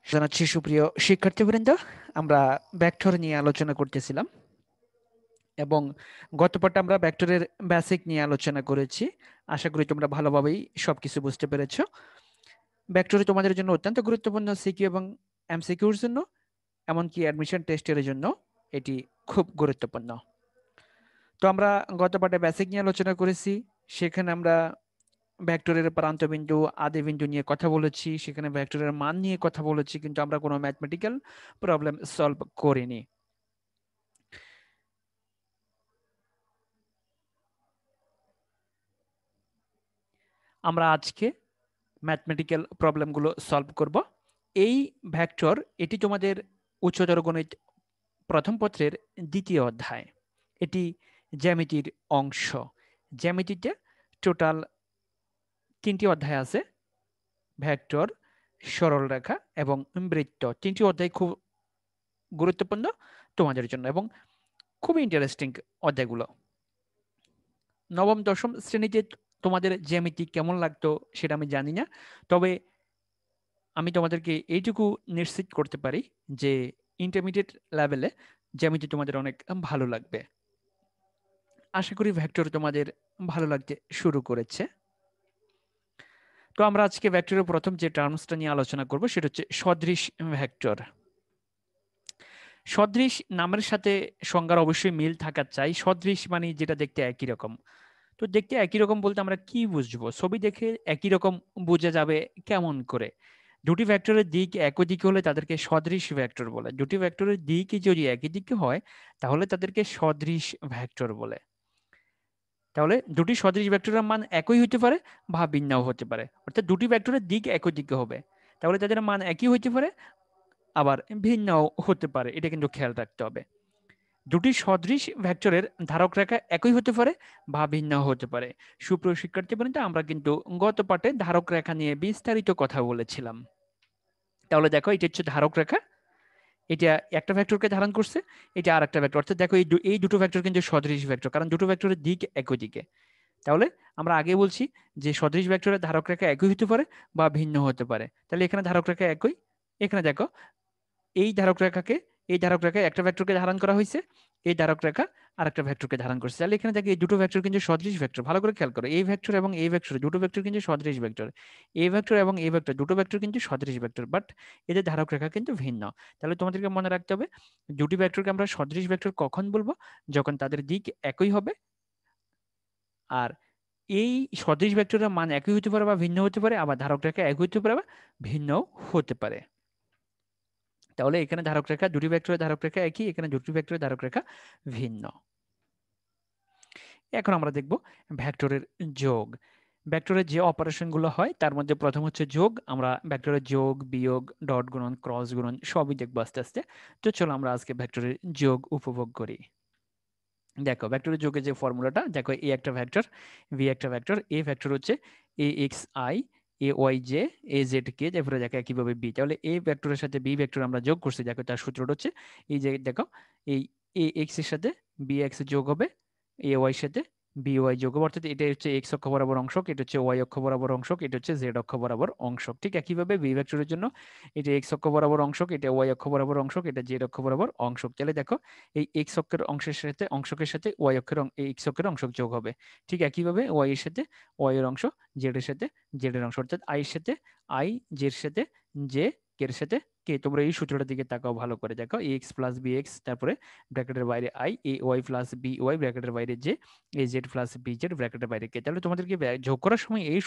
জানাচ্ছি সুপ্রিয় শিক্ষার্থীবৃন্দ, আমরা ভেক্টর নিয়ে আলোচনা করতেছিলাম এবং গত পাঠে আমরা ভেক্টরের বেসিক নিয়ে আলোচনা করেছি। আশা করি তোমরা ভালোভাবেই সবকিছু বুঝতে পেরেছো। ভেক্টর তোমাদের জন্য অত্যন্ত গুরুত্বপূর্ণ সিকিউ এবং এমসিকিউর জন্য, এমনকি অ্যাডমিশন টেস্টের জন্য এটি খুব গুরুত্বপূর্ণ। তো আমরা গত পাঠে বেসিক নিয়ে আলোচনা করেছি। সেখানে আমরা ভেক্টরের প্রান্তবিন্দু আদিবিন্দু নিয়ে কথা বলেছি, সেখানে ভেক্টরের মান নিয়ে কথা বলেছি, কিন্তু আমরা কোনো ম্যাথমেটিক্যাল প্রবলেম সলভ করিনি। আমরা আজকে ম্যাথমেটিক্যাল প্রবলেমগুলো সলভ করব। এই ভেক্টর এটি তোমাদের উচ্চতর গণিত প্রথম পত্রের দ্বিতীয় অধ্যায়। এটি জ্যামিতির অংশ। জ্যামিতিতে টোটাল 3টি অধ্যায় আছে: ভেক্টর, সরলরেখা এবং বৃত্ত। 3টি অধ্যায় খুব গুরুত্বপূর্ণ তোমাদের জন্য এবং খুবই ইন্টারেস্টিং অধ্যায়গুলো। নবম দশম শ্রেণীতে তোমাদের জ্যামিতি কেমন লাগতো সেটা আমি জানি না, তবে আমি তোমাদেরকে এইটুকু নিশ্চিত করতে পারি যে ইন্টারমিডিয়েট লেভেলে জ্যামিতি তোমাদের অনেক ভালো লাগবে। আশা করি ভেক্টর তোমাদের ভালো লাগতে শুরু করেছে। তো আমরা আজকে ভেক্টরের প্রথম যে টার্মসটা নিয়ে আলোচনা করব সেটা হচ্ছে সদৃশ ভেক্টর। সদৃশ নামের সাথে সংজ্ঞার অবশ্যই মিল থাকা চাই। সদৃশ মানে যেটা দেখতে একই রকম। তো দেখতে একই রকম বলতে আমরা কি বুঝবো? ছবি দেখে একই রকম বোঝা যাবে কেমন করে? দুটি ভেক্টরের দিক একই দিকে হলে তাদেরকে সদৃশ ভেক্টর বলে। দুটি ভেক্টরের দিক যদি একই দিকে হয় তাহলে তাদেরকে সদৃশ ভেক্টর বলে। তাহলে দুটি সদৃশ ভেক্টরের মান একই হতে পারে বা ভিন্নও হতে পারে, অর্থাৎ দুটি ভেক্টরের দিক একই দিকে হবে, তাহলে তাদের মান একই হতে পারে আবার ভিন্নও হতে পারে। এটা কিন্তু খেয়াল রাখতে হবে। দুটি সদৃশ ভেক্টরের ধারক রেখা একই হতে পারে বা ভিন্ন হতে পারে। সুপ্রিয় শিক্ষার্থীবৃন্দ, আমরা কিন্তু গত পাঠে ধারক রেখা নিয়ে বিস্তারিত কথা বলেছিলাম। তাহলে দেখো, এটা হচ্ছে ধারক রেখা, এটা একটা ভেক্টরকে ধারণ করছে, এটা আর একটা ভেক্টর। অর্থাৎ দেখো, এই দুটো ভেক্টর কিন্তু সদৃশ ভেক্টর, কারণ দুটো ভেক্টরের দিক একই দিকে। তাহলে আমরা আগে বলছি যে সদৃশ ভেক্টরের ধারক রেখা একই হতে পারে বা ভিন্ন হতে পারে। তাহলে এখানে ধারক রেখা একই। এখানে দেখো, এই ধারক রেখাকে এই ধারক রেখায় একটা ভেক্টরকে ধারণ করা হয়েছে, এই ধারক রেখা আর একটা ভেক্টরকে ধারণ করছে। তাহলে এখানে দেখি এই দুটো ভেক্টর কিন্তু সদৃশ ভেক্টর। ভালো করে খেয়াল করো, এই ভেক্টর এবং এই ভেক্টর দুটো ভেক্টর কিন্তু সদৃশ ভেক্টর। এই ভেক্টর এবং এই ভেক্টর দুটো ভেক্টর কিন্তু সদৃশ ভেক্টর, বাট এদের ধারক রেখা কিন্তু ভিন্ন। তাহলে তোমাদেরকে মনে রাখতে হবে, দুটি ভেক্টরকে আমরা সদৃশ ভেক্টর কখন বলবো? যখন তাদের দিক একই হবে, আর এই সদৃশ ভেক্টরের মান একই হতে পারে বা ভিন্ন হতে পারে, আবার ধারক রেখা একই হতে পারে বা ভিন্নও হতে পারে। তাহলে এখানে ধারক রেখা, দুটি ভেক্টরের ধারক রেখা একই, এখানে দুটি ভেক্টরের ধারক রেখা ভিন্ন। এখন আমরা দেখব ভেক্টরের যোগ। ভেক্টরের যে অপারেশনগুলো হয় তার মধ্যে প্রথম হচ্ছে যোগ। আমরা ভেক্টরের যোগ, বিয়োগ, ডট গুণন, ক্রস গুণন সবই দেখবো আস্তে আস্তে। তো চলো আমরা আজকে ভেক্টরের যোগ উপভোগ করি। দেখো, ভেক্টরের যোগের যে ফর্মুলাটা দেখো, এ একটা ভেক্টর, ভি একটা ভেক্টর, এ ভেক্টর হচ্ছে A X I, A Y J, A Z K, তারপরে দেখো একইভাবে বি। তাহলে এ ভেক্টরের সাথে বি ভেক্টর আমরা যোগ করছি। দেখো তার সূত্রটা হচ্ছে এই যে দেখো, এই এ এক্স এর সাথে বি এক্স যোগ হবে, এ ওয়াই এর সাথে বি ওয়াই যোগ হবে। অর্থাৎ এটা হচ্ছে এক্স অক্ষ বরাবর অংশক, এটা হচ্ছে ওয়াই অক্ষ বরাবর অংশক, এটা হচ্ছে জেড অক্ষ বরাবর অংশক। ঠিক একইভাবে বি ভেক্টরের জন্য এটা এক্স অক্ষ বরাবর অংশক, এটা ওয়াই অক্ষ বরাবর অংশক, এটা জেড অক্ষ বরাবর অংশক। তাহলে দেখো, এই এক্স অক্ষের অংশের সাথে অংশকের সাথে ওয়াই অক্ষের এক্স অক্ষের অংশক যোগ হবে। ঠিক একইভাবে ওয়াই এর সাথে ওয়াই এর অংশ, জেড এর সাথে জেড এর অংশ, অর্থাৎ আই এর সাথে আই, জে এর সাথে জে, কে এর সাথে কে। তোমরা এই সূত্রটার দিকে তাকাও ভালো করে, দেখো A X plus B X, তারপরে ব্র্যাকেটের বাইরে I, A Y plus B Y ব্র্যাকেটের বাইরে J, A Z plus B Z ব্র্যাকেটের বাইরে কে। তাহলে তোমাদেরকে যোগ করার সময় এই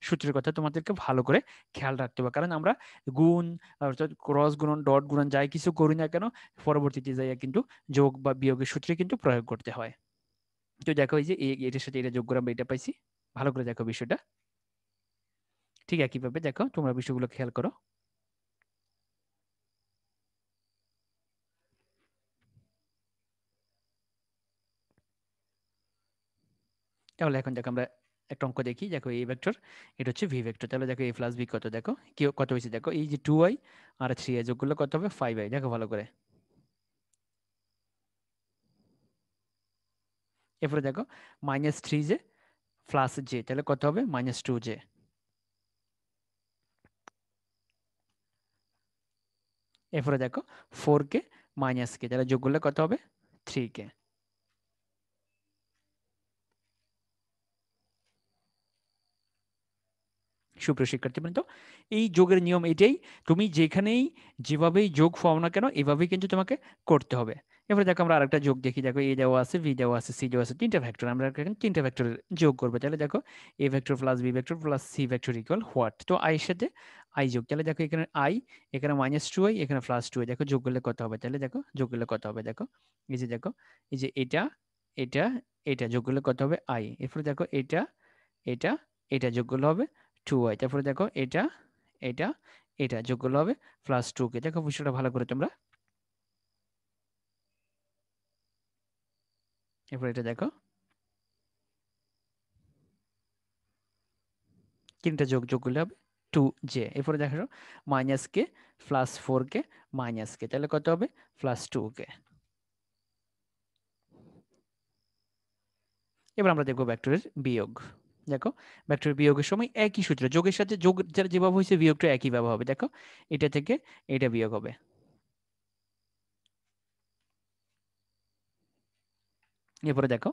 সূত্রের কথা তোমাদেরকে ভালো করে খেয়াল রাখতে হবে, কারণ আমরা গুণ, অর্থাৎ ক্রস গুণন, ডট গুণন যাই কিছু করি না কেন, পরবর্তীতে যাইয়া কিন্তু যোগ বা বিয়োগের সূত্রে কিন্তু প্রয়োগ করতে হয়। তো দেখো, এই যে এটার সাথে এটা যোগ করে আমরা এটা পাইছি। ভালো করে দেখো বিষয়টা। ঠিক একইভাবে দেখো, তোমরা বিষয়গুলো খেয়াল করো। তাহলে এখন দেখো, আমরা একটা অঙ্ক দেখি। দেখো, এই ভেক্টর, এটা হচ্ছে ভি ভেক্টর। তাহলে দেখো এ প্লাস বি কত, দেখো কি কত হয়েছে। দেখো এই যে 2i আর 3i যোগ করলে কত হবে? 5i। দেখো ভালো করে। এরপরে দেখো -3j প্লাস জে, তাহলে কত হবে? -2j। এরপরে দেখো 4k মাইনাস কে, তাহলে যোগ করলে কত হবে 3k। সুপ্রিয় শিক্ষার্থীবৃন্দ, এই যোগের নিয়ম এটাই, তুমি যেখানেই যেভাবেই যোগ পাও না কেন এভাবেই কিন্তু তোমাকে করতে হবে। এবারে দেখো আমরা আরেকটা যোগ দেখি, দেখো এ দেওয়া আছে, বি দেওয়া আছে, সি দেওয়া আছে, তিনটা ভেক্টর, আমরা এখানে তিনটা ভেক্টরের যোগ করবো। তাহলে দেখো A vector plus B vector plus C vector equal what, তো আই এর সাথে আই যোগ, তাহলে দেখো এখানে আই, এখানে -2i, এখানে +2i, দেখো যোগ করলে কত হবে, তাহলে দেখো যোগ করলে কত হবে, দেখো এই যে দেখো এই যে এটা এটা এটা যোগ করলে কত হবে আই, এরপরে দেখো এটা এটা এটা যোগ করলে হবে 2i, তারপরে দেখো এটা এটা এটা যোগ করলে হবে +2k। দেখো বিষয়টা ভালো করে তোমরা, এরপর এটা দেখো তিনটা যোগ যোগ করলে হবে 2j, এরপরে দেখো -k +4k -k, তাহলে কত হবে +2k। এবার আমরা দেখবো ভেক্টরের বিয়োগ। দেখো ভেক্টরের বিয়োগের সময় একই সূত্র, যোগের সাথে যোগ যার যেভাবে হয়েছে বিয়োগটা একই ভাবে হবে। দেখো এটা থেকে এটা বিয়োগ হবে, এরপরে দেখো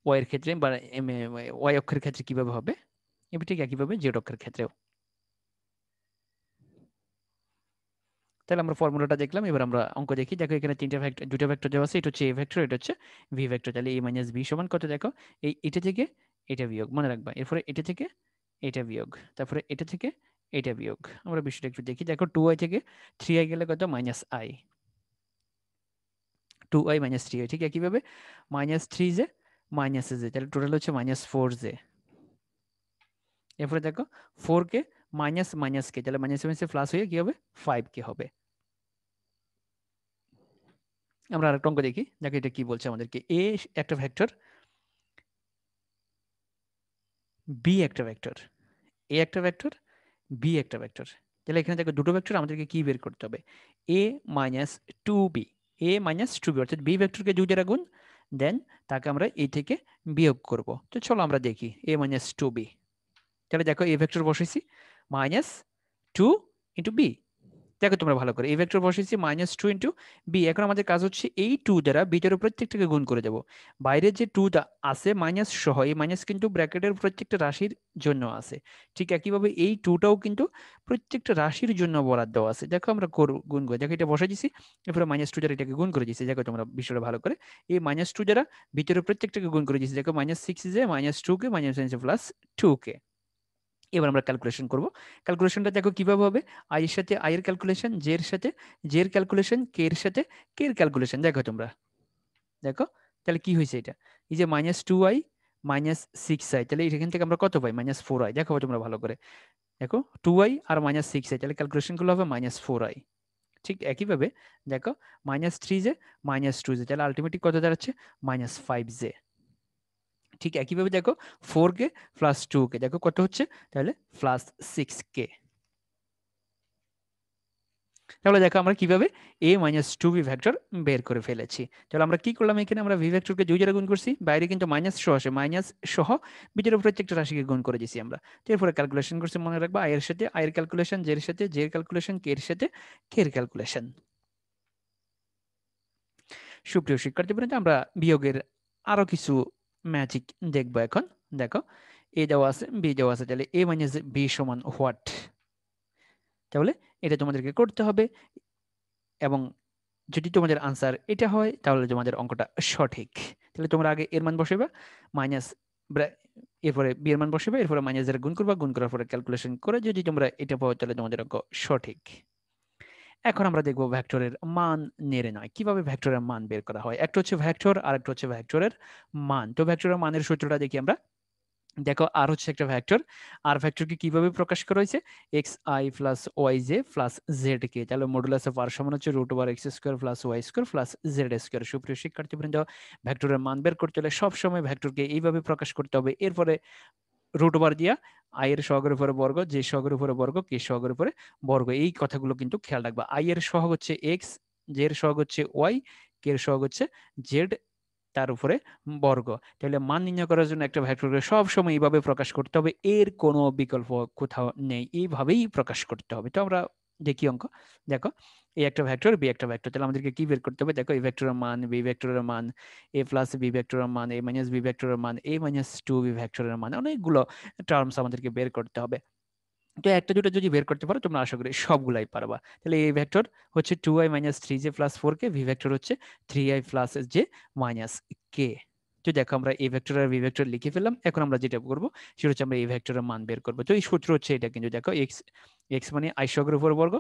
ওয়াই এর ক্ষেত্রে বা ওয়াই অক্ষের ক্ষেত্রে কিভাবে হবে, এবার ঠিক একইভাবে জেড অক্ষের ক্ষেত্রেও। তাহলে আমরা ফর্মুলাটা দেখলাম, এবার আমরা অঙ্ক দেখি। দেখো এখানে তিনটা ভেক্টর, দুটো ভেক্টর দেওয়া আছে, এটা হচ্ছে এ ভেক্টর, এটা হচ্ছে ভি ভেক্টর। তাহলে এ মাইনাস বি সমান কত, দেখো এই এটা থেকে এটা বিয়োগ, মনে রাখবা, এরপরে এটা থেকে এটা বিয়োগ, তারপরে এটা থেকে এটা বিয়োগ। আমরা বিষয়টা একটু দেখি, দেখো 2i থেকে 3i গেলে কত -i, 2i -3i, ঠিক একইভাবে -3j -j, তাহলে টোটাল হচ্ছে -4j। এরপরে দেখো 4k -k, তাহলে মাইনাস মাইনাসে প্লাস হয়ে কি হবে 5k হবে। আমরা আরেকটা অঙ্ক দেখি, দেখো এটা কি বলছে আমাদেরকে, এ একটা ভেক্টর, বি একটা ভেক্টর, এ একটা ভেক্টর, বি একটা ভেক্টর। তাহলে এখানে দেখো দুটো ভেক্টর, আমাদেরকে কি বের করতে হবে, এ minus two B, A minus two B, অর্থাৎ বি ভেক্টরকে 2 দ্বারা গুণ, দেন তাকে আমরা এ থেকে বিয়োগ করব। তো চলো আমরা দেখি এ মাইনাস টু বি, তাহলে দেখো এ ভেক্টর বসেছি -2 × বি, দেখো তোমরা ভালো করে, এই ভেক্টর বসেছি -2 × বি। এখন আমাদের কাজ হচ্ছে এই 2 দ্বারা বিটার প্রত্যেকটাকে গুণ করে দেব। বাইরের যে 2 আছে মাইনাস সহ, এই মাইনাস কিন্তু ব্র্যাকেটের প্রত্যেকটা রাশির জন্য আছে, ঠিক একইভাবে এই 2টাও কিন্তু প্রত্যেকটা রাশির জন্য বরাদ্দ আছে। দেখো আমরা গুণ করে দেখো, এটা বসে দিছি, এরপরে -2 দ্বারা এটাকে গুণ করে দিছি। দেখো তোমরা বিষয়টা ভালো করে, এই -2 দ্বারা ভিতরে প্রত্যেকটাকে গুণ করে দিছি। দেখো -6j -2k -2k। এবার আমরা ক্যালকুলেশন করব। ক্যালকুলেশনটা দেখো কিভাবে হবে, আই এর সাথে আই এর ক্যালকুলেশন, জে এর সাথে জে এর ক্যালকুলেশন, কে এর সাথে কে এর ক্যালকুলেশন। দেখো তোমরা দেখো, তাহলে কি হয়েছে এটা, এই যে -2i -6i, তাহলে এখান থেকে আমরা কত পাই -4i। দেখো তোমরা ভালো করে, দেখো 2i আর -6i, তাহলে ক্যালকুলেশন গুলো হবে -4i। ঠিক একইভাবে দেখো -3j -2j, তাহলে আলটিমেটলি কত দাঁড়াচ্ছে -5j। ঠিক একইভাবে দেখো 4k +2k, দেখো কত হচ্ছে, তাহলে +6k। তাহলে দেখো আমরা কিভাবে a - 2b ভেক্টর বের করে ফেলেছি। তাহলে আমরা কি করলাম, এখানে আমরা v ভেক্টরকে 2 দ্বারা গুণ করছি, বাইরে কিন্তু মাইনাস সহ আসে, মাইনাস সহ ভিতরে প্রত্যেকটা রাশিকে গুণ করে দিয়েছি আমরা। এরপরে ক্যালকুলেশন করছি, মনে রাখবা i এর সাথে i এর ক্যালকুলেশন, j এর সাথে j এর ক্যালকুলেশন, k এর সাথে k এর ক্যালকুলেশন। সুপ্রিয় শিক্ষার্থীবৃন্দ, আমরা বিয়োগের আরো কিছু ম্যাজিক দেখবো এখন। দেখো a দেওয়া আছে, b দেওয়া আছে, তাহলে a - b সমান হোয়াট, তাহলে এটা তোমাদেরকে করতে হবে, এবং যদি তোমাদের আনসার এটা হয় তাহলে তোমাদের অঙ্কটা সঠিক। তাহলে তোমরা আগে এর মান বসাইবা, মাইনাস এরপরে বি এর মান বসাইবা, এরপরে মাইনাস এর গুণ করবা, গুণ করার পরে ক্যালকুলেশন করে যদি তোমরা এটা পাও তাহলে তোমাদের অঙ্ক সঠিক। এখন আমরা দেখবো ভেক্টরের মান নির্ণয়, কিভাবে ভেক্টরের মান বের করা হয়। একটা হচ্ছে ভেক্টর আর একটা হচ্ছে ভেক্টরের মান। তো ভেক্টরের মানের সূত্রটা দেখি আমরা। দেখো আর হচ্ছে একটা ভেক্টর, আর ভেক্টরকে কিভাবে প্রকাশ করা হয়েছে, X I plus Y J plus Z K, তাহলে মডুলাস অফ আর সমান হচ্ছে √x² plus y² plus z²। সুপ্রিয় শিক্ষার্থীবৃন্দ, ভেক্টরের মান বের করতে হলে সবসময় ভেক্টরকে এইভাবে প্রকাশ করতে হবে। এরপরে √, দিয়া আই এর সহগের উপরে বর্গ, জে সহগের উপরে বর্গ, কে সহগের উপরে বর্গ, এই কথাগুলো কিন্তু খেয়াল রাখবা। আই এর সহগ হচ্ছে এক্স, জে এর সহগ হচ্ছে ওয়াই, কে এর সহগ হচ্ছে জেড, তার উপরে বর্গ। তাহলে মান নির্ণয় করার জন্য একটা ভেক্টরকে সব সময় এইভাবে প্রকাশ করতে হবে, এর কোনো বিকল্প কোথাও নেই, এইভাবেই প্রকাশ করতে হবে। তো আমরা দেখি অঙ্ক, দেখো এ একটা ভেক্টর বি একটা ভেক্টর, তাহলে আমাদেরকে কি বের করতে হবে? দেখো এ ভেক্টরের মান, বি ভেক্টরের মান, এ প্লাস বি ভেক্টরের মান, এ মাইনাস বি ভেক্টরের মান, এ মাইনাস টু বি ভেক্টরের মান, অনেকগুলো টার্মস আমাদেরকে বের করতে হবে। তো একটা দুটো যদি বের করতে পারো তোমরা আশা করি সবগুলাই পারবা। তাহলে এ ভেক্টর হচ্ছে 2i minus 3j plus 4k, V vector হচ্ছে 3i প্লাস জে মাইনাস কে। তো দেখো আমরা এ ভেক্টর আর ভি ভেক্টর লিখে ফেললাম। এখন আমরা যেটা করবো সেটা হচ্ছে আমরা এই ভেক্টরের মান বের করবো। তো এই সূত্র হচ্ছে এটা, কিন্তু দেখো এক্স, এক্স মানে আই সহগের উপর বর্গ,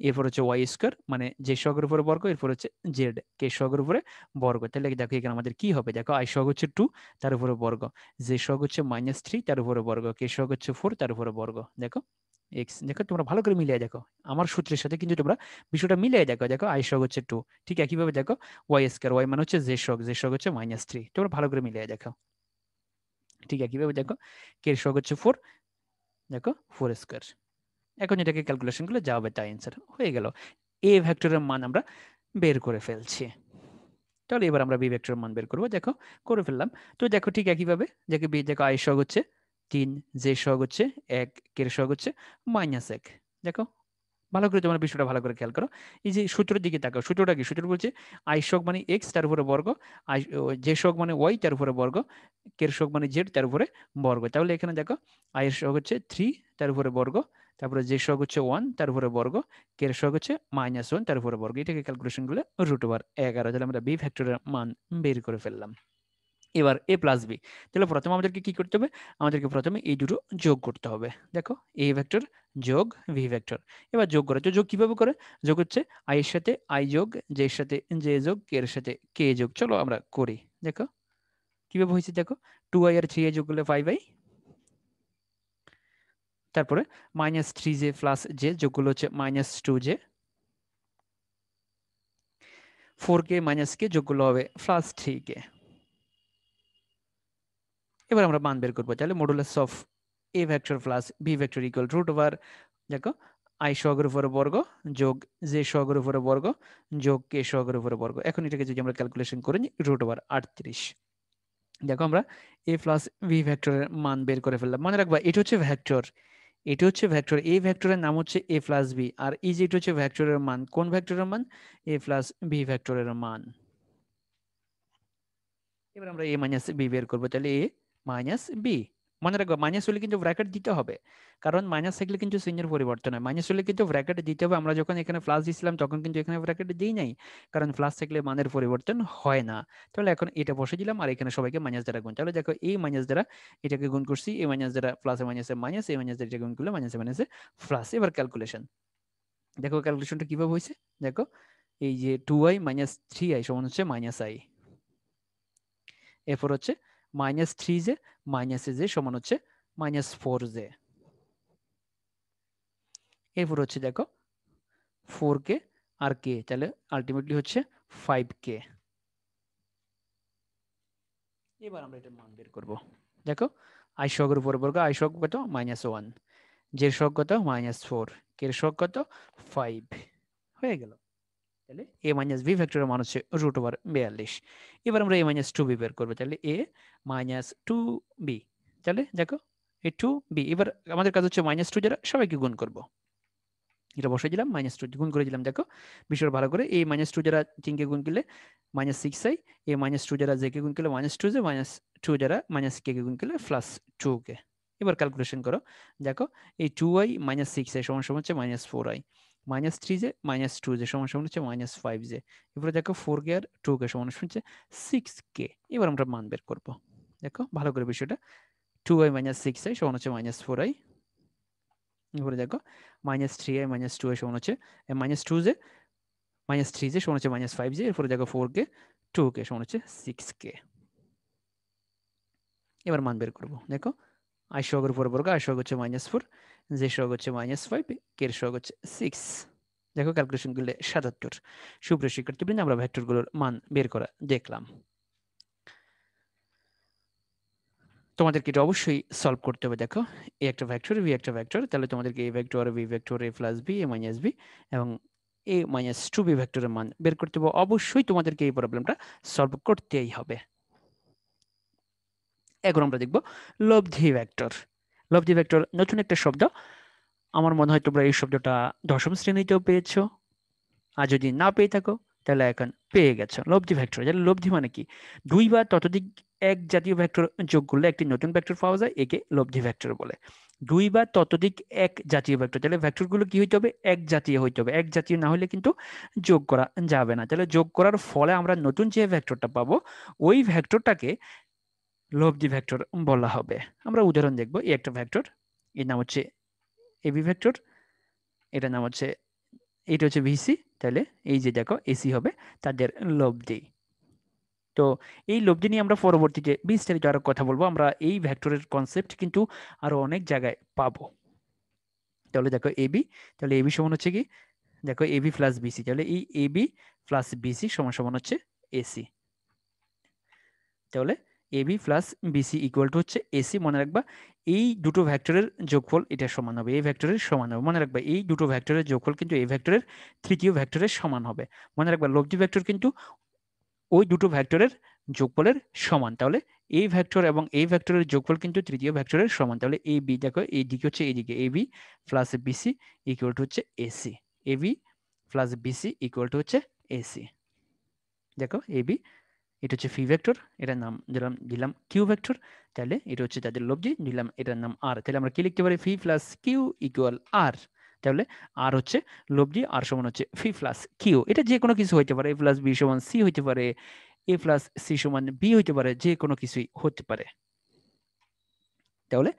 এরপর হচ্ছে ওয়াই স্কোয়ার মানে জে সহগের উপর বর্গ, এরপর হচ্ছে জেড কে সহগের উপরে বর্গ। তাহলে দেখো এখানে আমাদের কি হবে, দেখো আই সহগ হচ্ছে 2 তার উপরে বর্গ, জে সহগ হচ্ছে -3 তার উপরে বর্গ, কে সহগ হচ্ছে 4 তার উপরে বর্গ। দেখো এক্স, দেখো তোমরা ভালো করে মিলিয়ে দেখো আমার সূত্রের সাথে কিন্তু তোমরা বিষয়টা মিলিয়ে দেখো। দেখো আই সহগ হচ্ছে 2, ঠিক একইভাবে দেখো ওয়াই স্কোয়ার, ওয়াই মানে হচ্ছে জে সহগ, জে সহগ হচ্ছে -3, তোমরা ভালো করে মিলিয়ে দেখো। ঠিক একইভাবে দেখো কে সহগ হচ্ছে 4, দেখো 4 স্কোয়ার। এখন এটাকে ক্যালকুলেশন করলে যা হবে তাই অ্যান্সার হয়ে গেল। এ ভেক্টরের মান আমরা বের করে ফেলছি। তাহলে এবার আমরা বি ভেক্টরের মান বের করবো, দেখো করে ফেললাম। তো দেখো ঠিক একইভাবে দেখো বি, দেখো আই সহগ হচ্ছে 3, জে সহগ হচ্ছে 1, কে সহগ হচ্ছে -1। দেখো ভালো করে তোমার বিষয়টা ভালো করে খেয়াল করো। এই যে সূত্রের দিকে তাকাও, সূত্রটা কি? সূত্র বলছে আই সহগ মানে এক্স তার উপরে বর্গ, আই জে সহগ মানে ওয়াই তার উপরে বর্গ, কে সহগ মানে জেড তার উপরে বর্গ। তাহলে এখানে দেখো আই এর সহগ হচ্ছে 3 তার উপরে বর্গ, তারপরে জে সহগ হচ্ছে 1 তার উপরে বর্গ, কে সহগ হচ্ছে -1 তার উপরে বর্গ। এটাকে ক্যালকুলেশন করলে √11। তাহলে আমরা বি ফ্যাক্টরের মান বের করে ফেললাম। এবার এ প্লাস বি, তাহলে প্রথমে আমাদেরকে কি করতে হবে? আমাদেরকে প্রথমে এই দুটো যোগ করতে হবে। দেখো এ ভেক্টর যোগ ভি ভেক্টর, এবার যোগ করে। তো যোগ কিভাবে করে? যোগ হচ্ছে আই এর সাথে আই যোগ, জে এর সাথে জে যোগ, কে এর সাথে কে যোগ। চলো আমরা করি, দেখো কিভাবে হয়েছে। দেখো 2i আর 3i যোগ করলে 5i, তারপরে -3j প্লাস জে যোগ করলে হচ্ছে -2j, 4k মাইনাস কে যোগ করলে হবে +3k। এবার আমরা মান বের করবো। তাহলে modulus of A vector plus B vector equal √, দেখো আই সহগের উপরে বর্গ যোগ জে সহগের উপরে বর্গ যোগ কে সহগের উপরে বর্গ। এখন এটাকে যদি আমরা ক্যালকুলেশন করে নিই √38। দেখো আমরা এ প্লাস বি ভেক্টরের মান বের করে ফেললাম। মনে রাখবা এটা হচ্ছে ভেক্টর, এটা হচ্ছে ভেক্টর, এই ভেক্টরের নাম হচ্ছে এ প্লাস বি, আর এই যেটা হচ্ছে ভেক্টরের মান। কোন ভেক্টরের মান? এ প্লাস বি ভেক্টরের মান। এবার আমরা এ মাইনাস বি বের করবো। তাহলে এ মাইনাস বি, মনে রাখবো মাইনাস হলে কিন্তু ব্র্যাকেট দিতে হবে, কারণ মাইনাস থাকলে কিন্তু চিহ্নের পরিবর্তন হয়। মাইনাস হলে কিন্তু ব্র্যাকেট দিতে হবে। আমরা যখন এখানে প্লাস দিয়েছিলাম তখন কিন্তু এখানে ব্র্যাকেট দিই নাই, কারণ প্লাস থাকলে মানের পরিবর্তন হয় না। তাহলে এখন এটা বসে দিলাম আর এখানে সবাইকে মাইনাস দ্বারা গুণ। তাহলে দেখো এই মাইনাস দ্বারা এটাকে গুণ করছি, এই মাইনাস দ্বারা প্লাসে মাইনাসে মাইনাস, এই মাইনাস দ্বারা এটা গুণ করলে মাইনাসে মাইনাসে প্লাস। এবার ক্যালকুলেশন দেখো, ক্যালকুলেশনটা কিভাবে হয়েছে। দেখো এই যে 2i মাইনাস 3i সমান হচ্ছে -i, এরপর হচ্ছে -3j মাইনাস জে সমান হচ্ছে -4j, এরপর হচ্ছে দেখো 4k আর কে, তাহলে আলটিমেটলি হচ্ছে 5k। এবার আমরা এটার মান বের করব। দেখো আই সহগের উপর বর্গ, আই সহগ কত? -1, জে সহগ কত? -4, কে সহগ কত? 5, হয়ে গেল। তাহলে এ মাইনাস বি ভেক্টরের মান হচ্ছে √42। এবার আমরা এ মাইনাস 2b বের করবো। তাহলে এ মাইনাস 2b, তাহলে দেখো এ 2b। এবার আমাদের কাজ হচ্ছে -2 যারা সবাইকে গুণ করব। এটা বসাই দিলাম, -2 গুণ করে দিলাম। দেখো বিষয়টা ভালো করে, এই -2 যারা 3কে গুণ করলে -6i, এই -2 যারা জে কে গুণ করলে -2j, -2 যারা কে কে গুণ করলে +2k। এবার ক্যালকুলেশন করো। দেখো এই 2i -6i সমান সমান হচ্ছে -4i, -3j -2j সমান সমান হচ্ছে -5j। এবারে দেখো 4k আর 2k সমান হচ্ছে 6k। এবার আমরা মান বের করব। দেখো ভালো করে বিষয়টা, 2i -6i সমান হচ্ছে -4i, এবারে দেখো -3i -2i সমান হচ্ছে -2j, -3j সমান হচ্ছে -5j, এরপরে দেখো 4k 2k সমান হচ্ছে 6k। এবার মান বের করবো। দেখো আই সহগের উপর বর্গ, আই সহগ হচ্ছে -4, জে সহগ হচ্ছে -5, কে এর সহগ হচ্ছে 6। দেখো ক্যালকুলেশন করলে 77। সুপ্রিয় শিক্ষার্থীবৃন্দ, আমরা ভেক্টরগুলোর মান বের করা দেখলাম। তোমাদেরকে এটা অবশ্যই সলভ করতে হবে। দেখো এ একটা ভেক্টর, বি একটা ভেক্টর, তাহলে তোমাদেরকে A vector, B vector, A plus B, A minus B এবং এ মাইনাস 2বি ভেক্টরের মান বের করতে হবে। অবশ্যই তোমাদেরকে এই প্রবলেমটা সলভ করতেই হবে। এখন আমরা দেখব লব্ধি ভেক্টর। লব্ধি ভেক্টর নতুন একটা শব্দ, আমার মনে হয় তোমরা এই শব্দটা দশম শ্রেণীতেও পেয়েছো, আর যদি না পেয়ে থাকো তাহলে এখন পেয়ে গেছো। লব্ধি ভেক্টর, তাহলে লব্ধি মানে কি? দুই বা ততোধিক এক জাতীয় ভেক্টর যোগ করলে একটি নতুন ভেক্টর পাওয়া যায়, একে লব্ধি ভেক্টর বলে। দুই বা ততোধিক এক জাতীয় ভেক্টর, তাহলে ভেক্টরগুলো কি হইতে হবে? এক জাতীয় হইতে হবে। এক জাতীয় না হলে কিন্তু যোগ করা যাবে না। তাহলে যোগ করার ফলে আমরা নতুন যে ভেক্টরটা পাবো, ওই ভেক্টরটাকে লব্ধি ভেক্টর বলা হবে। আমরা উদাহরণ দেখবো। এই একটা ভেক্টর, এর নাম হচ্ছে এবি ভেক্টর, এটার নাম হচ্ছে, এটা হচ্ছে ভিসি, তাহলে এই যে দেখো এসি হবে তাদের লব্ধি। তো এই লব্ধি নিয়ে আমরা পরবর্তীতে বিস্তারিত আরো কথা বলবো। আমরা এই ভেক্টরের কনসেপ্ট কিন্তু আরো অনেক জায়গায় পাবো। তাহলে দেখো এবি, তাহলে এবি সমান হচ্ছে কি, দেখো এবি প্লাস বিসি, তাহলে এই এবি প্লাস বিসি সমান সমান হচ্ছে এসি। তাহলে AB plus BC equal to হচ্ছে এসি। মনে রাখবা এই দুটো ভেক্টরের যোগফল এটা সমান হবে, এই ভেক্টরের সমান হবে। মনে রাখবা এই দুটো ভেক্টরের যোগফল কিন্তু এই ভেক্টরের তৃতীয় ভেক্টরের সমান হবে। মনে রাখবা লব্ধি ভেক্টর কিন্তু ওই দুটো ভেক্টরের যোগফলের সমান। তাহলে এই ভেক্টর এবং এই ভেক্টরের যোগফল কিন্তু তৃতীয় ভেক্টরের সমান। তাহলে এই বি দেখো এই দিকে হচ্ছে, এইদিকে AB plus BC equal to হচ্ছে AC. AB plus BC equal to হচ্ছে এসি। দেখো এবি, এটা হচ্ছে ফি ভেক্টর, এটার নাম দিলাম কিউ ভেক্টর, তাহলে এটা হচ্ছে তাদের লব্ধি, দিলাম এটার নাম আর। তাহলে আমরা কি লিখতে পারি? ফি প্লাস কিউ ইকুয়াল আর। তাহলে আর হচ্ছে লব্ধি, আর সমান হচ্ছে ফি প্লাস কিউ। এটা যে কোনো কিছু হইতে পারে, এ প্লাস বি সমান সি হইতে পারে, এ প্লাস সি সমান বি হইতে পারে, যে কোনো কিছুই হতে পারে। তাহলে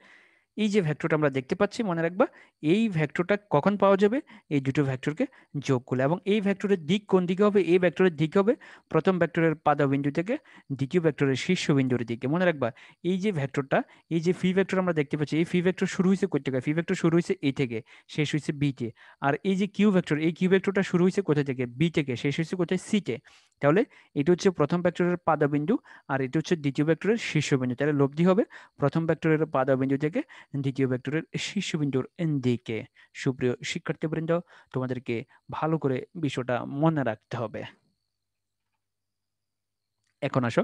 এই যে ভেক্টরটা আমরা দেখতে পাচ্ছি, মনে রাখবা এই ভেক্টরটা কখন পাওয়া যাবে? এই দুটো ভেক্টরকে যোগ করলে। এবং এই ভেক্টরের দিক কোন দিকে হবে? এই ভেক্টরের দিক হবে প্রথম ভেক্টরের পাদবিন্দু থেকে দ্বিতীয় ভেক্টরের শীর্ষবিন্দুর দিকে। মনে রাখবা এই যে ভেক্টরটা, এই যে ফি ভেক্টর আমরা দেখতে পাচ্ছি, এই ফি ভেক্টর শুরু হয়েছে কোথা থেকে? ফি ভেক্টর শুরু হয়েছে এ থেকে, শেষ হয়েছে বি তে। আর এই যে কিউ ভেক্টর, এই কিউ ভেক্টরটা শুরু হয়েছে কোথা থেকে? বি থেকে, শেষ হয়েছে কোথায়? সি তে। তাহলে এটা হচ্ছে প্রথম ভেক্টরের পাদবিন্দু, আর এটা হচ্ছে দ্বিতীয় ভেক্টরের শীর্ষবিন্দু। তাহলে লব্ধি হবে প্রথম ভেক্টরের পাদবিন্দু থেকে দ্বিতীয় ভেক্টরের শীর্ষবিন্দুর দিকে। সুপ্রিয় শিক্ষার্থীবৃন্দ, তোমাদেরকে ভালো করে বিষয়টা মনে রাখতে হবে। এখন আসো,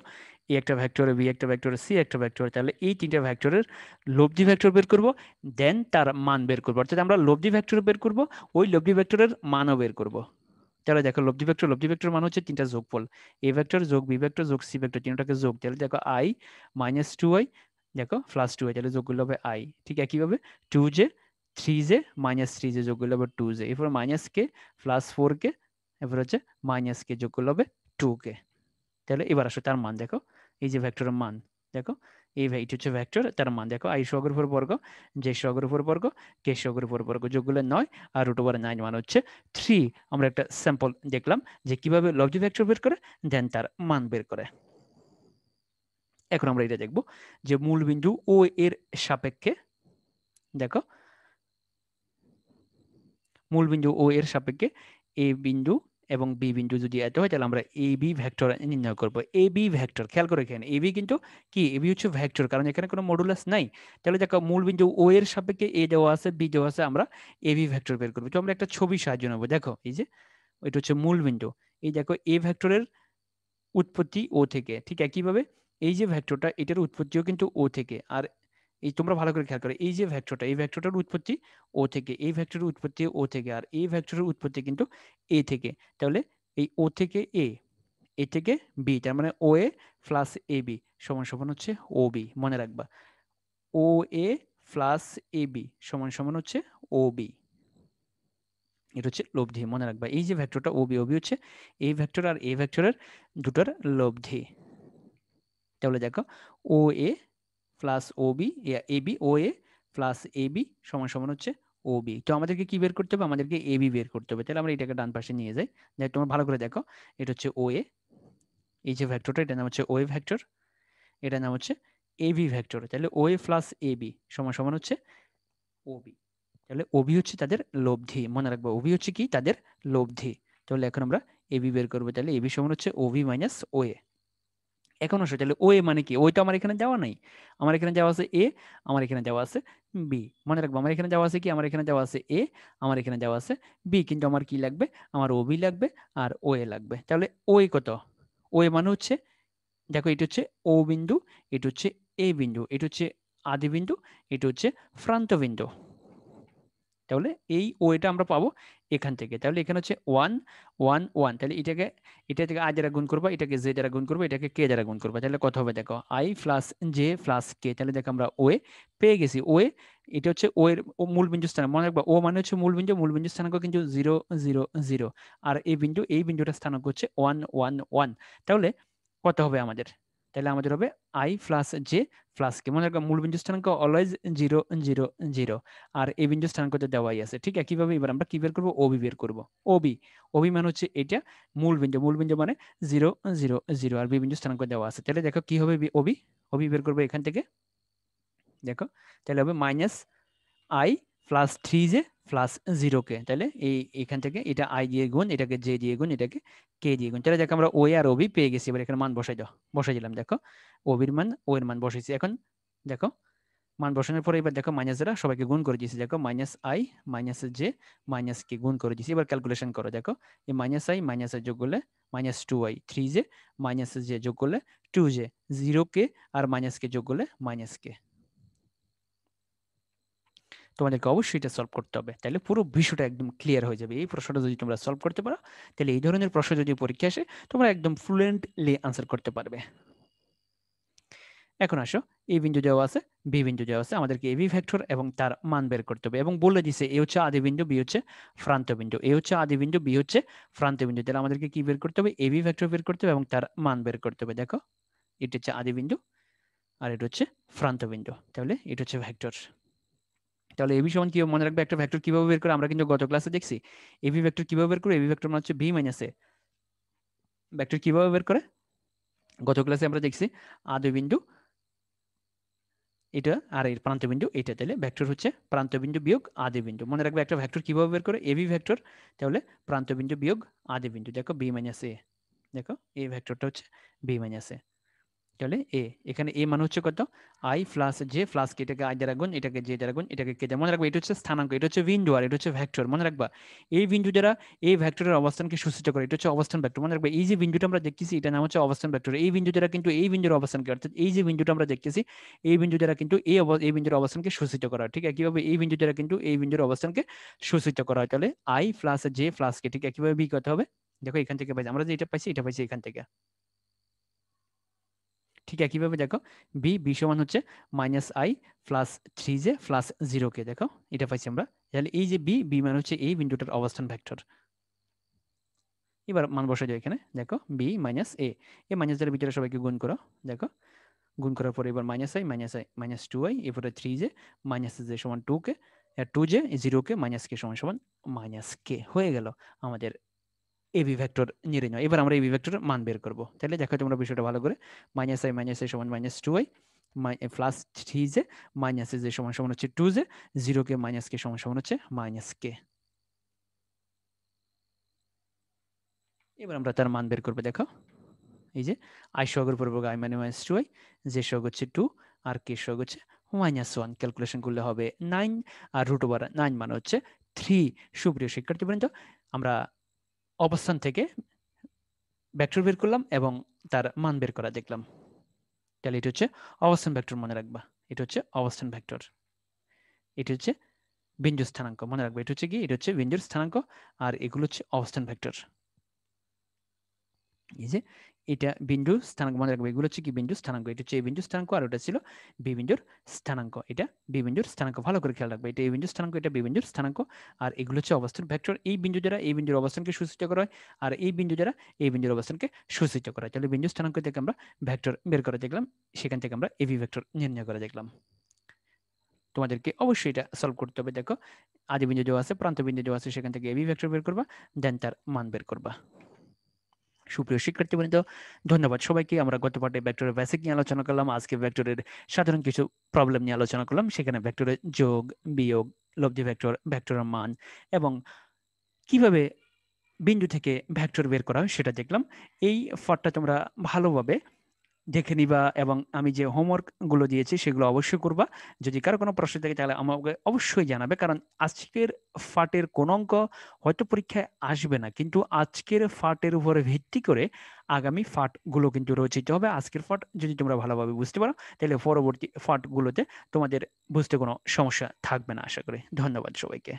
এ একটা ভেক্টর, বি একটা ভেক্টর, সি একটা ভেক্টর, তাহলে এই তিনটা ভেক্টরের লব্ধি ভেক্টর বের করব, দেন তার মান বের করবো। অর্থাৎ আমরা লব্ধি ভেক্টর বের করব, ওই লব্ধি ভেক্টরের মানও বের করব। তাহলে দেখো লব্ধি ভেক্টর মান হচ্ছে তিনটা যোগফল, এ ভেক্টর যোগ বি ভেক্টর যোগ সি ভেক্টর, তিনটাকে যোগ। তাহলে দেখো আই মাইনাস টু আই, দেখো প্লাস টু আই, তাহলে যোগ করলে হবে আই। ঠিক একইভাবে two J, three J minus three J যোগ করলে হবে টু জে, এরপর minus K plus four K, এরপর হচ্ছে মাইনাস কে যোগ করলে হবে টু কে। তাহলে এবার আসো তার মান দেখো, এই যে ভেক্টরের মান দেখো, এটা হচ্ছে ভেক্টর, তার মান দেখো আই সহগের উপর বর্গ, জে সহগের উপর বর্গ, কে সহগের উপর বর্গ, যোগগুলো 9 আর রুট ওভার 9 মান হচ্ছে 3। আমরা একটা স্যাম্পল দেখলাম যে কিভাবে লব্ধি ভেক্টর বের করে, দেন তার মান বের করে। এখন আমরা এটা দেখব যে মূল বিন্দু ও এর সাপেক্ষে, দেখো মূল বিন্দু ও এর সাপেক্ষে এ বিন্দু এবং বি বিন্দু যদি এত হয়, তাহলে আমরা এ বি ভেক্টর নির্ণয় করব। এ বি ভেক্টর খেয়াল করে এখানে এ বি কিন্তু কি, এ বি হচ্ছে ভেক্টর, কারণ এখানে কোনো মডুলাস নাই। তাহলে দেখো মূল বিন্দু ও এর সাপেক্ষে এ দেওয়া আছে, বি দেওয়া আছে, আমরা এ বি ভেক্টর বের করবো। তো আমরা একটা ছবি সাহায্য নেবো। দেখো এই যে এটা হচ্ছে মূল বিন্দু, এই দেখো এ ভেক্টরের উৎপত্তি ও থেকে, ঠিক একইভাবে এই যে ভেক্টরটা এটার উৎপত্তিও কিন্তু ও থেকে। আর এই তোমরা ভালো করে খেয়াল করো, এই যে ভেক্টরটা, এই ভেক্টরটার উৎপত্তি ও থেকে, এই ভেক্টরের উৎপত্তি ও থেকে, আর এই ভেক্টরের উৎপত্তি কিন্তু এ থেকে। তাহলে এই ও থেকে এ, এ থেকে বি, তার মানে ও এ প্লাস এ বি সমান সমান হচ্ছে ও বি। মনে রাখবা ও এ প্লাস এ বি সমান সমান হচ্ছে ও বি। এটা হচ্ছে লব্ধি। মনে রাখবা এই যে ভেক্টরটা ও বি হচ্ছে এই ভেক্টর আর এই ভেক্টরের দুটোর লব্ধি। তাহলে দেখো ও এ plus O B, A B, O A plus A B সমান সমান হচ্ছে ও বি। তো আমাদেরকে কি বের করতে হবে? আমাদেরকে এ বি বের করতে হবে। তাহলে আমরা এটাকে ডান পাশে নিয়ে যাই। তোমরা ভালো করে দেখো, এটা হচ্ছে ও এ, এই যে ভেক্টরটা এটার নাম হচ্ছে ও এ ভেক্টর, এটার নাম হচ্ছে এ বি ভেক্টর। তাহলে ও এ প্লাস এ বি সমান সমান হচ্ছে ও বি। তাহলে ও বি হচ্ছে তাদের লব্ধি। মনে রাখবো ও বি হচ্ছে কি, তাদের লব্ধি। তাহলে এখন আমরা এ বি বের করবো। তাহলে এ বি সমান হচ্ছে ও বি মাইনাস ও এ। এখন আসো তাহলে ও এ মানে কি, ওই তো আমার এখানে দেওয়া নাই, আমার এখানে দেওয়া আছে এ, আমার এখানে দেওয়া আছে বি। মনে রাখবো আমার এখানে দেওয়া আছে কি, আমার এখানে দেওয়া আছে এ, আমার এখানে দেওয়া আছে বি, কিন্তু আমার কি লাগবে? আমার ও বি লাগবে আর ও এ লাগবে। তাহলে ও এ কত? ও এ মানে হচ্ছে, দেখো এটা হচ্ছে ও বিন্দু, এটা হচ্ছে এ বিন্দু, এটা হচ্ছে আদি বিন্দু, এটা হচ্ছে প্রান্ত বিন্দু। তাহলে এই ওয়েটা আমরা পাবো এখান থেকে। তাহলে এখানে হচ্ছে 1 1 1, তাহলে এটা থেকে আই দ্বারা গুণ করবা, এটাকে জে দ্বারা গুণ করবা, এটাকে কে দ্বারা গুণ করবা, তাহলে কত হবে দেখো, আই প্লাস জে প্লাস কে। তাহলে দেখো আমরা ওয়ে পেয়ে গেছি। ওয়ে এটা হচ্ছে ও এর মূল বিন্দু স্থানাঙ্ক, মনে রাখবা ও মানে হচ্ছে মূল বিন্দু স্থানাঙ্ক কিন্তু 0 0 0, আর এই বিন্দুটার স্থানাঙ্ক হচ্ছে 1 1 1। তাহলে কত হবে আমাদের, তাহলে আমাদের হবে আই প্লাস জে প্লাস কে। মনে রাখবা মূল বিন্দু স্থানাঙ্ক অলওয়েজ 0 0 0, আর এই বিন্দু স্থানাঙ্ক তো দেওয়াই আছে। ঠিক একইভাবে এবার আমরা কি বের করবো, ওবি বের করবো। ওবি ওবি মানে হচ্ছে এটা মূল বিন্দু মানে 0 0 0, আর বি বিন্দু স্থানাঙ্ক দেওয়া আছে। তাহলে দেখো কি হবে, ওবি ওবি বের করবো এখান থেকে। দেখো তাহলে হবে minus I plus 3j plus 0k। তাহলে এখান থেকে এটা আই দিয়ে গুণ, এটাকে জে দিয়ে গুণ, এটাকে কে দিয়ে গুণ। তাহলে দেখো আমরা ও আর ওবি পেয়ে গেছি। এবার এখানে মান বসাই দিলাম। দেখো ওবির মান ও এর মান বসাইছি। এখন দেখো মান বসানোর পরে এবার দেখো মাইনাস দ্বারা সবাইকে গুণ করে দিয়েছি। দেখো minus I minus J minus K গুণ করে দিয়েছি। এবার ক্যালকুলেশন করো। দেখো এই মাইনাস আই যোগ করলে minus 2i, 3j minus J যোগ করলে 2j, 0k আর মাইনাস কে যোগ করলে মাইনাস কে। তোমাদেরকে অবশ্যই এটা সলভ করতে হবে, তাহলে পুরো বিষয়টা একদম ক্লিয়ার হয়ে যাবে। এই প্রশ্নটা যদি তোমরা সলভ করতে পারো, তাহলে এই ধরনের প্রশ্ন যদি পরীক্ষা আসে তোমরা একদম ফ্লুয়েন্টলি আনসার করতে পারবে। এখন আসো, এই বিন্দু দেওয়া আছে, বি বিন্দু দেওয়া আছে, আমাদেরকে এবি ভেক্টর এবং তার মান বের করতে হবে। এবং বলে দিছে এ হচ্ছে আদি বিন্দু, বি হচ্ছে প্রান্ত বিন্দু। এ হচ্ছে আদি বিন্দু, বি হচ্ছে প্রান্ত বিন্দু। তাহলে আমাদেরকে কি বের করতে হবে, এবি ভেক্টর বের করতে হবে এবং তার মান বের করতে হবে। দেখো এটা হচ্ছে আদি বিন্দু আর এটা হচ্ছে প্রান্ত বিন্দু, তাহলে এটা হচ্ছে ভেক্টর। তাহলে এবি সমান কি মনে রাখবে, একটা ভেক্টর কিভাবে বের করে আমরা কিন্তু গত ক্লাসে দেখছি। এবি ভেক্টর কিভাবে বের করে, এবি ভেক্টর মানে হচ্ছে বি মাইনাস এ। ভেক্টর কিভাবে বের করে গত ক্লাসে আমরা দেখছি, আদি বিন্দু এটা আর এর প্রান্ত বিন্দু এটা, তাহলে ভেক্টর হচ্ছে প্রান্ত বিন্দু বিয়োগ আদি বিন্দু। মনে রাখবে একটা ভেক্টর কিভাবে বের করে, এবি ভেক্টর, তাহলে প্রান্ত বিন্দু বিয়োগ আদি বিন্দু। দেখো বি মাইনাস এ, দেখো এই ভেক্টরটা হচ্ছে বি মাইনাস এ। তাহলে এ, এখানে এ মানে হচ্ছে কত, আই প্লাস জে প্লাস কে, এটাকে আই দ্বারা গুণ, এটাকে জে দ্বারা গুণ, এটাকে কে দ্বারা। মনে রাখবে এটা হচ্ছে স্থানাঙ্ক, এটা হচ্ছে বিন্দু আর এটা হচ্ছে ভেক্টর। মনে রাখবা এই বিন্দু দ্বারা এই ভেক্টরের অবস্থানকে সূচিত করে, এটা হচ্ছে অবস্থান ভেক্টর। মনে রাখবে এই যে বিন্দুটা আমরা দেখতেছি এটা নাম হচ্ছে অবস্থান ভেক্টর। এই বিন্দু দ্বারা কিন্তু এই বিন্দুর অবস্থানকে, অর্থাৎ এই যে বিন্দুটা আমরা দেখতেছি এই বিন্দু দ্বারা কিন্তু এই বিন্দুর অবস্থানকে সূচিত করা হয়। ঠিক একইভাবে এই বিন্দু দ্বারা কিন্তু এই বিন্দুর অবস্থানকে সূচিত করা হয়। তাহলে আই প্লাস জে প্লাস কে, ঠিক একইভাবে বি কত হবে, দেখো এখান থেকে পাইছি আমরা, যে এটা পাইছি এটা পাইছি এখান থেকে। ঠিক একইভাবে দেখো বি সমান হচ্ছে minus I plus 3j plus 0k। দেখো এটা পাইছি আমরা। তাহলে এই যে বি মানে হচ্ছে এই বিন্দুটার অবস্থান ভেক্টর। এবার মান বসাই যাও এখানে। দেখো বি মাইনাস এ মাইনাস দ্বারা বিটারে সবাইকে গুণ করো। দেখো গুণ করার পরে এবার মাইনাস আই মাইনাস 2i, এরপরে 3j মাইনাস জে সমান 2k, 2j 0k মাইনাস কে সমান সমান মাইনাস কে। হয়ে গেল আমাদের এবি ভেক্টর নির্ণয়। এবার আমরা এবি ভেক্টরের মান বের করব। তাহলে দেখো তোমরা বিষয়টা ভালো করে, মাইনাস আই সমান minus 2i plus 3j minus J সমান সমান হচ্ছে 2j, 0k মাইনাস কে সমান সমান হচ্ছে মাইনাস কে। এবার আমরা তার মান বের করবো। দেখো এই যে আই সহগের পূর্বক আই মানে মাইনাস 2i, জে সহগ হচ্ছে 2 আর কে সহগ হচ্ছে -1। ক্যালকুলেশন করলে হবে 9 আর √9 মানে হচ্ছে 3। সুপ্রিয় শিক্ষার্থীবৃন্দ, আমরা অবস্থান থেকে ভেক্টর বের করলাম এবং তার মান বের করা দেখলাম। তাহলে এটা হচ্ছে অবস্থান ভেক্টর, মনে রাখবা এটা হচ্ছে অবস্থান ভেক্টর। এটা হচ্ছে বিন্দু স্থানাঙ্ক, মনে রাখবা এটা হচ্ছে কি, এটা হচ্ছে বিন্দুর স্থানাঙ্ক আর এগুলো হচ্ছে অবস্থান ভেক্টর। এই যে এটা বিন্দু স্থানাঙ্ক, মনে রাখবে এগুলো হচ্ছে কি বিন্দু স্থানাঙ্ক। এটা হচ্ছে এই বিন্দু স্থানাঙ্ক আর ওটা ছিল বি বিন্দুর স্থানাঙ্ক। এটা বি বিন্দুর স্থানাঙ্ক, ভালো করে খেয়াল রাখবে। এটা এই বিন্দুর স্থানাঙ্ক, এটা বি বিন্দুর স্থানাঙ্ক আর এগুলো হচ্ছে অবস্থান ভেক্টর। এই বিন্দু দ্বারা এই বিন্দুর অবস্থানকে সূচিত করা হয় আর এই বিন্দু দ্বারা এই বিন্দুর অবস্থানকে সূচিত করা হয়। তাহলে বিন্দু স্থানাঙ্ক থেকে আমরা ভেক্টর বের করে দেখলাম, সেখান থেকে আমরা এবি ভেক্টর নির্ণয় করে দেখলাম। তোমাদেরকে অবশ্যই এটা সলভ করতে হবে। দেখো আদি বিন্দু দেওয়া আছে, প্রান্ত বিন্দু দেওয়া আছে, সেখান থেকে এবি ভেক্টর বের করবা, দেন তার মান বের করবা। সুপ্রিয় শিক্ষার্থীবৃন্দ, ধন্যবাদ সবাইকে। আমরা গত পার্টে ভেক্টরের বেসিক নিয়ে আলোচনা করলাম, আজকে ভেক্টরের সাধারণ কিছু প্রবলেম নিয়ে আলোচনা করলাম। সেখানে ভেক্টরের যোগ বিয়োগ, লব্ধি ভেক্টর, ভেক্টরের মান এবং কিভাবে বিন্দু থেকে ভেক্টর বের করা হয় সেটা দেখলাম। এই পার্টটা তোমরা ভালোভাবে দেখে নিবা এবং আমি যে হোমওয়ার্ক গুলো দিয়েছি সেগুলো অবশ্যই করবা। যদি কারো কোনো প্রশ্ন থাকে তাহলে আমাকে অবশ্যই জানাবে, কারণ আজকের ফাটের কোন অঙ্ক হয়তো পরীক্ষায় আসবে না, কিন্তু আজকের ফাটের উপরে ভিত্তি করে আগামী ফাট গুলো কিন্তু রচিত হবে। আজকের ফাট যদি তোমরা ভালোভাবে বুঝতে পারো তাহলে পরবর্তী ফাট গুলোতে তোমাদের বুঝতে কোনো সমস্যা থাকবে না আশা করি। ধন্যবাদ সবাইকে।